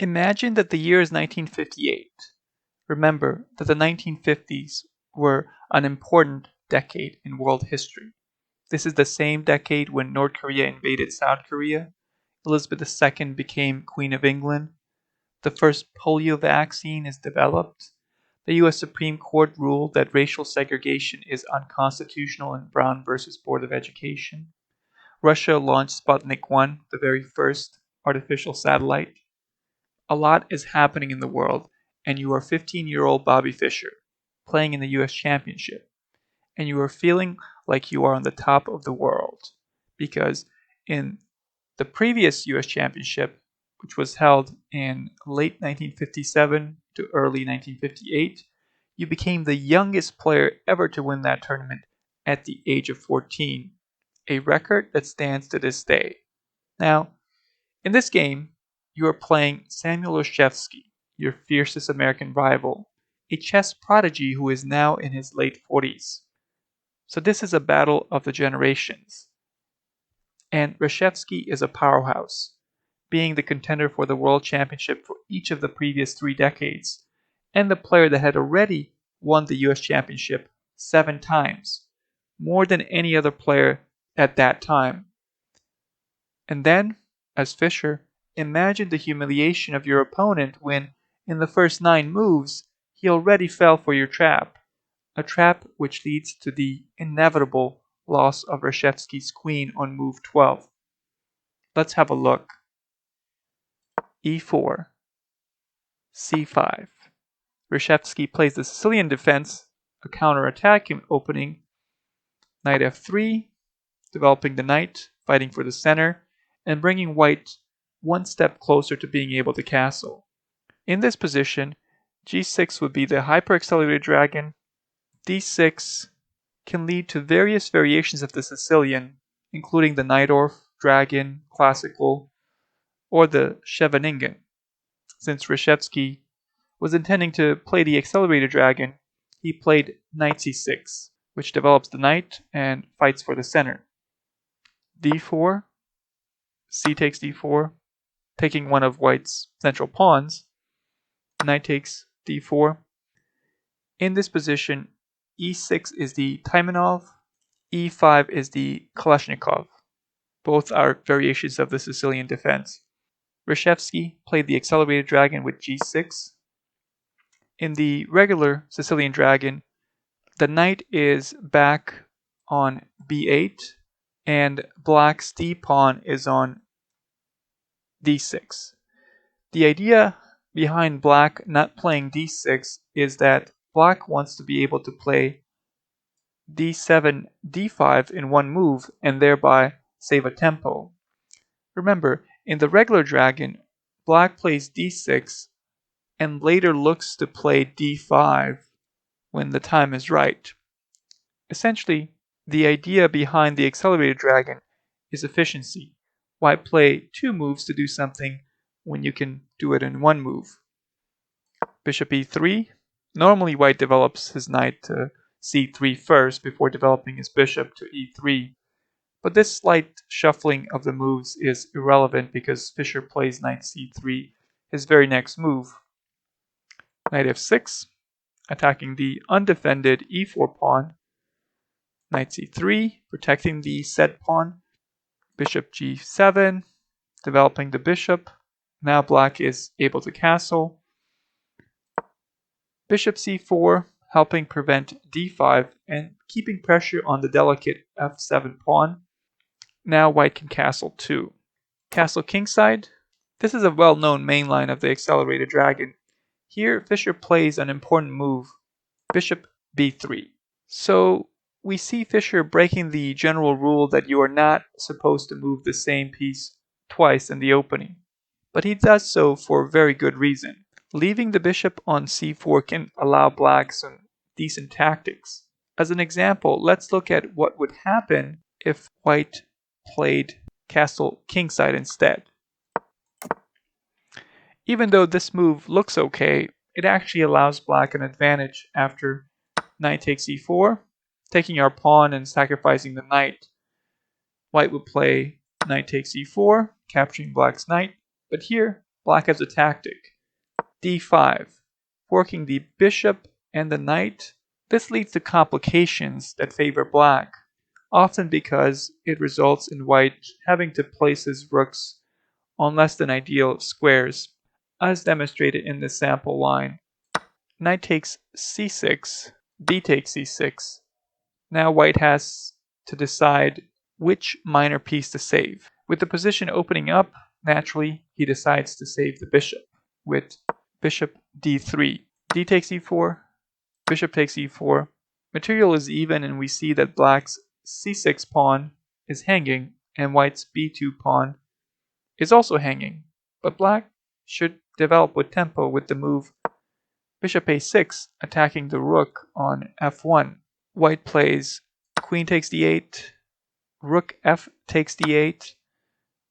Imagine that the year is 1958. Remember that the 1950s were an important decade in world history. This is the same decade when North Korea invaded South Korea, Elizabeth II became Queen of England, the first polio vaccine is developed, the US Supreme Court ruled that racial segregation is unconstitutional in Brown versus Board of Education, Russia launched Sputnik 1, the very first artificial satellite. A lot is happening in the world, and you are 15-year-old Bobby Fischer, playing in the US Championship, and you are feeling like you are on the top of the world, because in the previous US Championship, which was held in late 1957 to early 1958, you became the youngest player ever to win that tournament at the age of 14, a record that stands to this day. Now, in this game, you are playing Samuel Olszewski, your fiercest American rival, a chess prodigy who is now in his late 40s. So this is a battle of the generations. And Olszewski is a powerhouse, being the contender for the World Championship for each of the previous 3 decades, and the player that had already won the US Championship 7 times, more than any other player at that time. And then, as Fischer, imagine the humiliation of your opponent when, in the first 9 moves, he already fell for your trap, a trap which leads to the inevitable loss of Olszewski's queen on move 12. Let's have a look. e4, c5. Olszewski plays the Sicilian defense, a counter-attack opening, knight f3, developing the knight, fighting for the center, and bringing white one step closer to being able to castle. In this position, g6 would be the hyper-accelerated dragon. d6 can lead to various variations of the Sicilian, including the Najdorf, dragon, classical, or the Scheveningen. Since Olszewski was intending to play the accelerated dragon, he played knight c6, which develops the knight and fights for the center. d4, c takes d4, taking one of white's central pawns. Knight takes d4. In this position, e6 is the Taimanov, e5 is the Kalashnikov. Both are variations of the Sicilian defense. Olszewski played the accelerated dragon with g6. In the regular Sicilian dragon, the knight is back on b8, and black's d-pawn is on d6. The idea behind black not playing d6 is that black wants to be able to play d7, d5 in one move and thereby save a tempo. Remember, in the regular dragon, black plays d6 and later looks to play d5 when the time is right. Essentially, the idea behind the accelerated dragon is efficiency. Why play 2 moves to do something when you can do it in 1 move? Bishop e3. Normally white develops his knight to c3 first before developing his bishop to e3. But this slight shuffling of the moves is irrelevant because Fischer plays knight c3, his very next move. Knight f6, attacking the undefended e4 pawn. Knight c3, protecting the said pawn. Bishop g7, developing the bishop. Now black is able to castle. Bishop c4, helping prevent d5 and keeping pressure on the delicate f7 pawn. Now white can castle too. Castle kingside. This is a well-known main line of the accelerated dragon. Here, Fischer plays an important move, bishop b3. So we see Fischer breaking the general rule that you are not supposed to move the same piece twice in the opening. But he does so for a very good reason. Leaving the bishop on c4 can allow black some decent tactics. As an example, let's look at what would happen if white played castle kingside instead. Even though this move looks okay, it actually allows black an advantage after knight takes e4, taking our pawn and sacrificing the knight. White would play knight takes e4, capturing black's knight, but here black has a tactic. d5, forking the bishop and the knight. This leads to complications that favor black, often because it results in white having to place his rooks on less than ideal squares, as demonstrated in the sample line. Knight takes c6, d takes c6. Now white has to decide which minor piece to save. With the position opening up, naturally, he decides to save the bishop with bishop d3. D takes e4, bishop takes e4. Material is even, and we see that black's c6 pawn is hanging and white's b2 pawn is also hanging. But black should develop with tempo with the move bishop a6 attacking the rook on f1. White plays queen takes d8, rook f takes d8.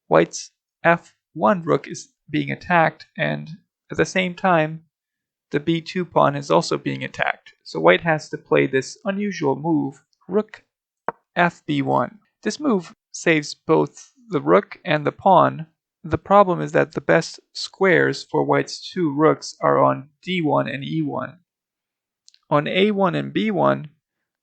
White's f1 rook is being attacked, and at the same time, the b2 pawn is also being attacked. So white has to play this unusual move, rook fb1. This move saves both the rook and the pawn. The problem is that the best squares for white's two rooks are on d1 and e1. On a1 and b1,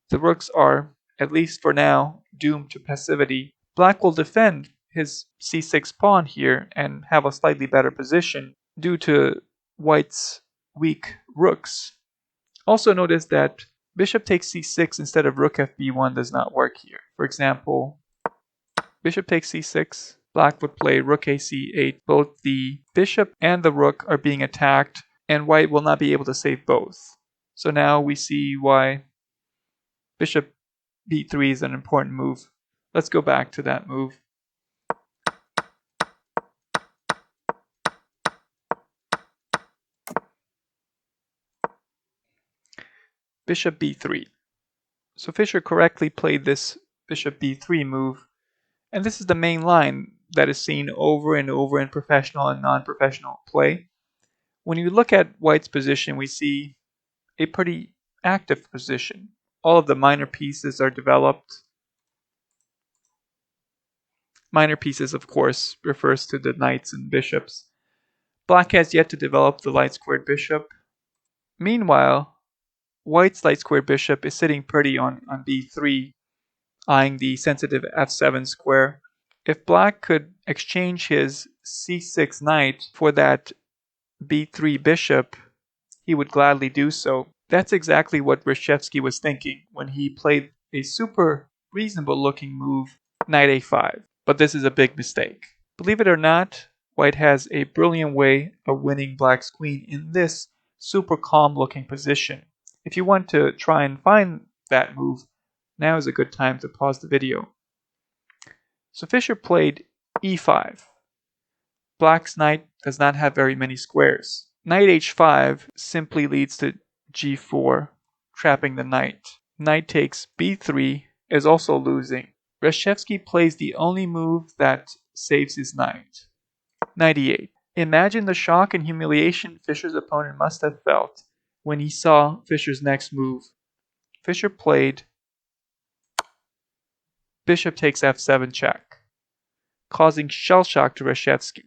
the rooks are, at least for now, doomed to passivity. Black will defend his c6 pawn here and have a slightly better position due to white's weak rooks. Also notice that bishop takes c6 instead of rook fb1 does not work here. For example, bishop takes c6, black would play rook ac8. Both the bishop and the rook are being attacked, and white will not be able to save both. So now we see why bishop b3 is an important move. Let's go back to that move. Bishop b3. So Fischer correctly played this bishop b3 move, and this is the main line that is seen over and over in professional and non-professional play. When you look at white's position, we see a pretty active position. All of the minor pieces are developed. Minor pieces, of course, refers to the knights and bishops. Black has yet to develop the light-squared bishop. Meanwhile, white's light-squared bishop is sitting pretty on b3, eyeing the sensitive f7 square. If black could exchange his c6 knight for that b3 bishop, he would gladly do so. That's exactly what Reykjavík was thinking when he played a super reasonable looking move, knight a5. But this is a big mistake. Believe it or not, white has a brilliant way of winning black's queen in this super calm looking position. If you want to try and find that move, now is a good time to pause the video. So Fischer played e5. Black's knight does not have very many squares. Knight h5 simply leads to g4, trapping the knight. Knight takes b3 is also losing. Reykjavík plays the only move that saves his knight. Knight e8. Imagine the shock and humiliation Fischer's opponent must have felt when he saw Fischer's next move. Fischer played bishop takes f7 check, causing shell shock to Reykjavík,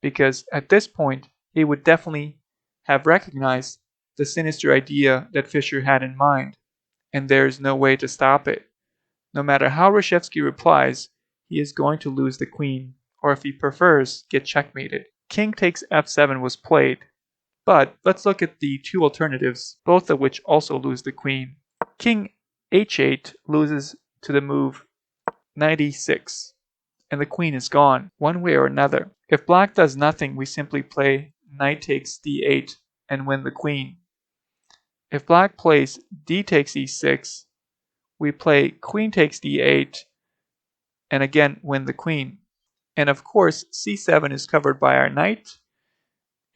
because at this point he would definitely have recognized the sinister idea that Fischer had in mind, and there is no way to stop it. No matter how Reykjavík replies, he is going to lose the queen, or if he prefers, get checkmated. King takes f7 was played, but let's look at the two alternatives, both of which also lose the queen. King h8 loses to the move knight e6, and the queen is gone, one way or another. If black does nothing, we simply play knight takes d8 and win the queen. If black plays d takes e6, we play queen takes d8 and again win the queen. And of course, c7 is covered by our knight,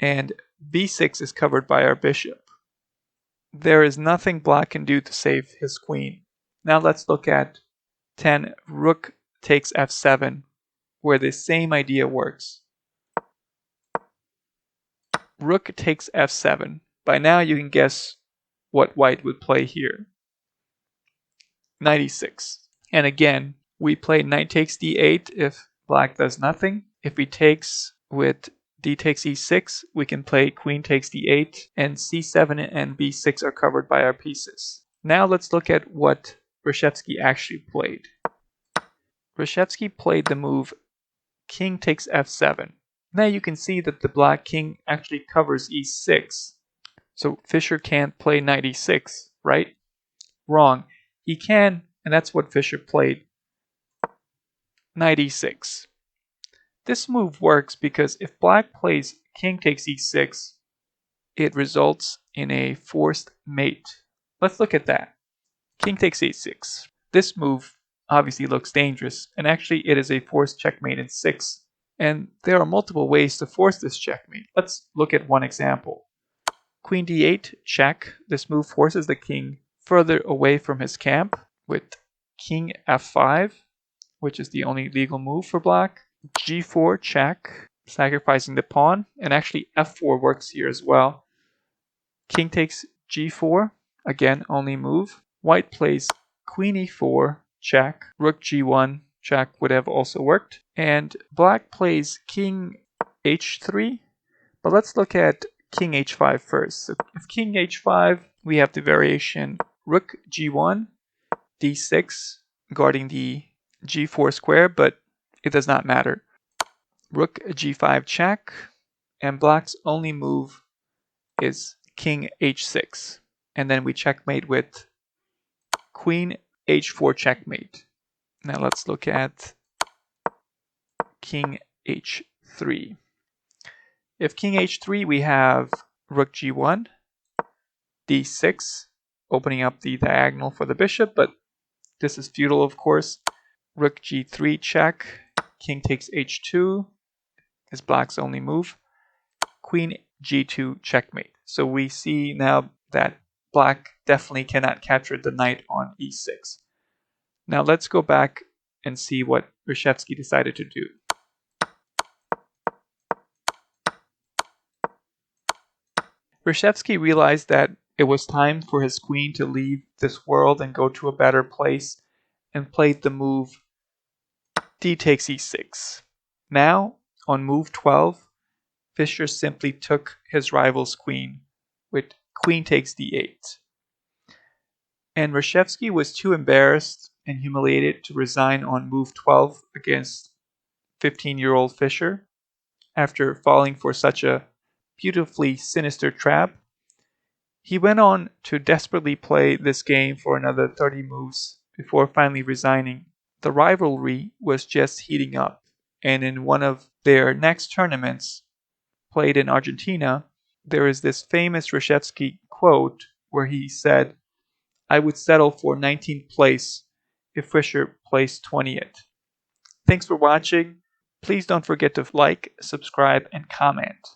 and b6 is covered by our bishop. There is nothing black can do to save his queen. Now let's look at 10 rook takes f7, where the same idea works. Rook takes f7. By now you can guess what white would play here. Knight e6. And again, we play knight takes d8 if black does nothing. If he takes with d takes e6, we can play queen takes d8, and c7 and b6 are covered by our pieces. Now let's look at what Reykjavík actually played. Reykjavík played the move king takes f7. Now you can see that the black king actually covers e6. So Fischer can't play knight e6, right? Wrong. He can, and that's what Fischer played. Knight e6. This move works because if black plays king takes e6, it results in a forced mate. Let's look at that. King takes e6. This move obviously looks dangerous, and actually it is a forced checkmate in 6. And there are multiple ways to force this checkmate. Let's look at one example. Queen d8, check. This move forces the king further away from his camp with king f5, which is the only legal move for black. g4, check, sacrificing the pawn, and actually f4 works here as well. King takes g4, again, only move. White plays queen e4, check. Rook g1, check would have also worked. And black plays king h3, but let's look at king h5 first. So if king h5, we have the variation rook g1, d6, guarding the g4 square, but it does not matter. Rook g5 check, and black's only move is king h6. And then we checkmate with queen h4 checkmate. Now let's look at king h3. If king h3, we have rook g1, d6, opening up the diagonal for the bishop, but this is futile, of course. Rook g3 check, king takes h2, is black's only move. Queen g2 checkmate. So we see now that black definitely cannot capture the knight on e6. Now let's go back and see what Reykjavík decided to do. Reykjavík realized that it was time for his queen to leave this world and go to a better place, and played the move d takes e6. Now, on move 12, Fischer simply took his rival's queen with queen takes d8. And Reykjavík was too embarrassed and humiliated to resign on move 12 against 15-year-old Fischer after falling for such a beautifully sinister trap. He went on to desperately play this game for another 30 moves before finally resigning. The rivalry was just heating up, and in one of their next tournaments, played in Argentina, there is this famous Reykjavík quote where he said, "I would settle for 19th place if Fischer placed 20th. Thanks for watching. Please don't forget to like, subscribe, and comment.